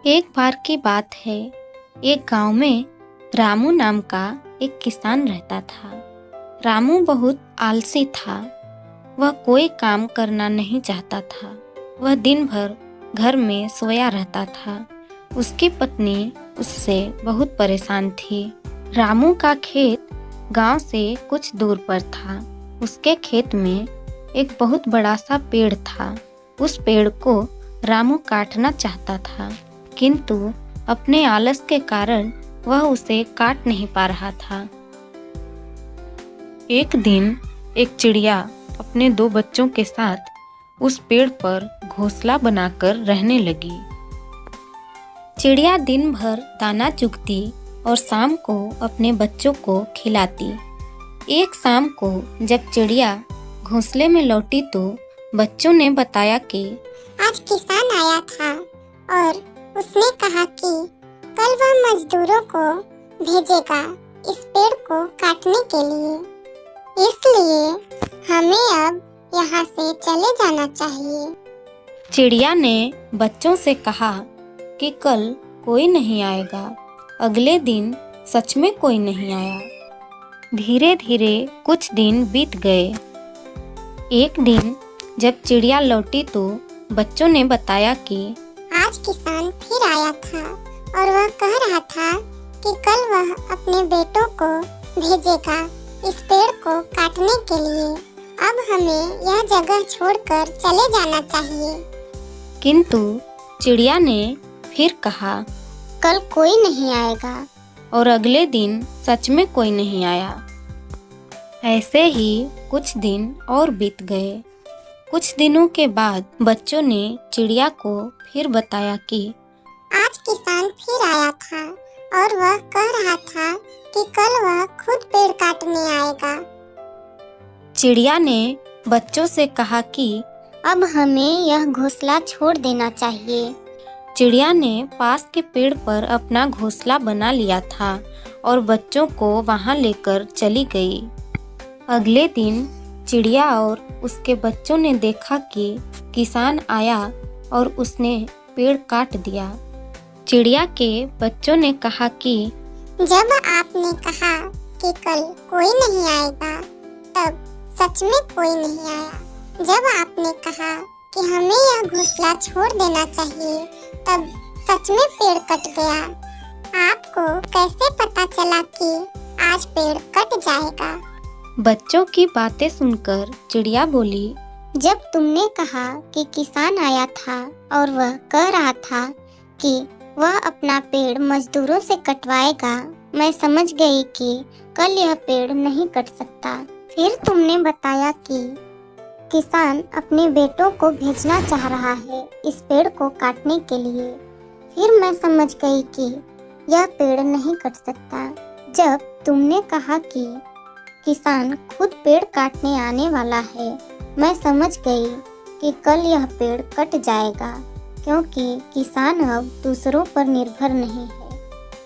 एक बार की बात है, एक गांव में रामू नाम का एक किसान रहता था। रामू बहुत आलसी था। वह कोई काम करना नहीं चाहता था। वह दिन भर घर में सोया रहता था। उसकी पत्नी उससे बहुत परेशान थी। रामू का खेत गांव से कुछ दूर पर था। उसके खेत में एक बहुत बड़ा सा पेड़ था। उस पेड़ को रामू काटना चाहता था, किंतु अपने आलस के कारण वह उसे काट नहीं पा रहा था। एक दिन एक चिड़िया अपने 2 बच्चों के साथ उस पेड़ पर घोंसला बनाकर रहने लगी। चिड़िया दिन भर दाना चुगती और शाम को अपने बच्चों को खिलाती। एक शाम को जब चिड़िया घोंसले में लौटी तो बच्चों ने बताया कि आज किसान आया था और उसने कहा कि कल वह मजदूरों को भेजेगा इस पेड़ को काटने के लिए। इसलिए हमें अब यहाँ से चले जाना चाहिए। चिड़िया ने बच्चों से कहा कि कल कोई नहीं आएगा। अगले दिन सच में कोई नहीं आया। धीरे धीरे कुछ दिन बीत गए। एक दिन जब चिड़िया लौटी तो बच्चों ने बताया कि आज किसान फिर आया था और वह कह रहा था कि कल वह अपने बेटों को भेजेगा इस पेड़ को काटने के लिए। अब हमें यह जगह छोड़कर चले जाना चाहिए। किंतु चिड़िया ने फिर कहा कल कोई नहीं आएगा। और अगले दिन सच में कोई नहीं आया। ऐसे ही कुछ दिन और बीत गए। कुछ दिनों के बाद बच्चों ने चिड़िया को फिर बताया कि आज किसान फिर आया था और वह कह रहा था कि कल वह खुद पेड़ काटने आएगा। चिड़िया ने बच्चों से कहा कि अब हमें यह घोंसला छोड़ देना चाहिए। चिड़िया ने पास के पेड़ पर अपना घोंसला बना लिया था और बच्चों को वहां लेकर चली गई। अगले दिन चिड़िया और उसके बच्चों ने देखा कि किसान आया और उसने पेड़ काट दिया। चिड़िया के बच्चों ने कहा कि जब आपने कहा कि कल कोई नहीं आएगा, तब सच में कोई नहीं आया। जब आपने कहा कि हमें यह घोंसला छोड़ देना चाहिए, तब सच में पेड़ कट गया। आपको कैसे पता चला कि आज पेड़ कट जाएगा? बच्चों की बातें सुनकर चिड़िया बोली, जब तुमने कहा कि किसान आया था और वह कह रहा था कि वह अपना पेड़ मजदूरों से कटवाएगा, मैं समझ गई कि कल यह पेड़ नहीं कट सकता। फिर तुमने बताया कि किसान अपने बेटों को भेजना चाह रहा है इस पेड़ को काटने के लिए। फिर मैं समझ गई कि यह पेड़ नहीं कट सकता। जब तुमने कहा कि किसान खुद पेड़ काटने आने वाला है, मैं समझ गई कि कल यह पेड़ कट जाएगा, क्योंकि किसान अब दूसरों पर निर्भर नहीं है।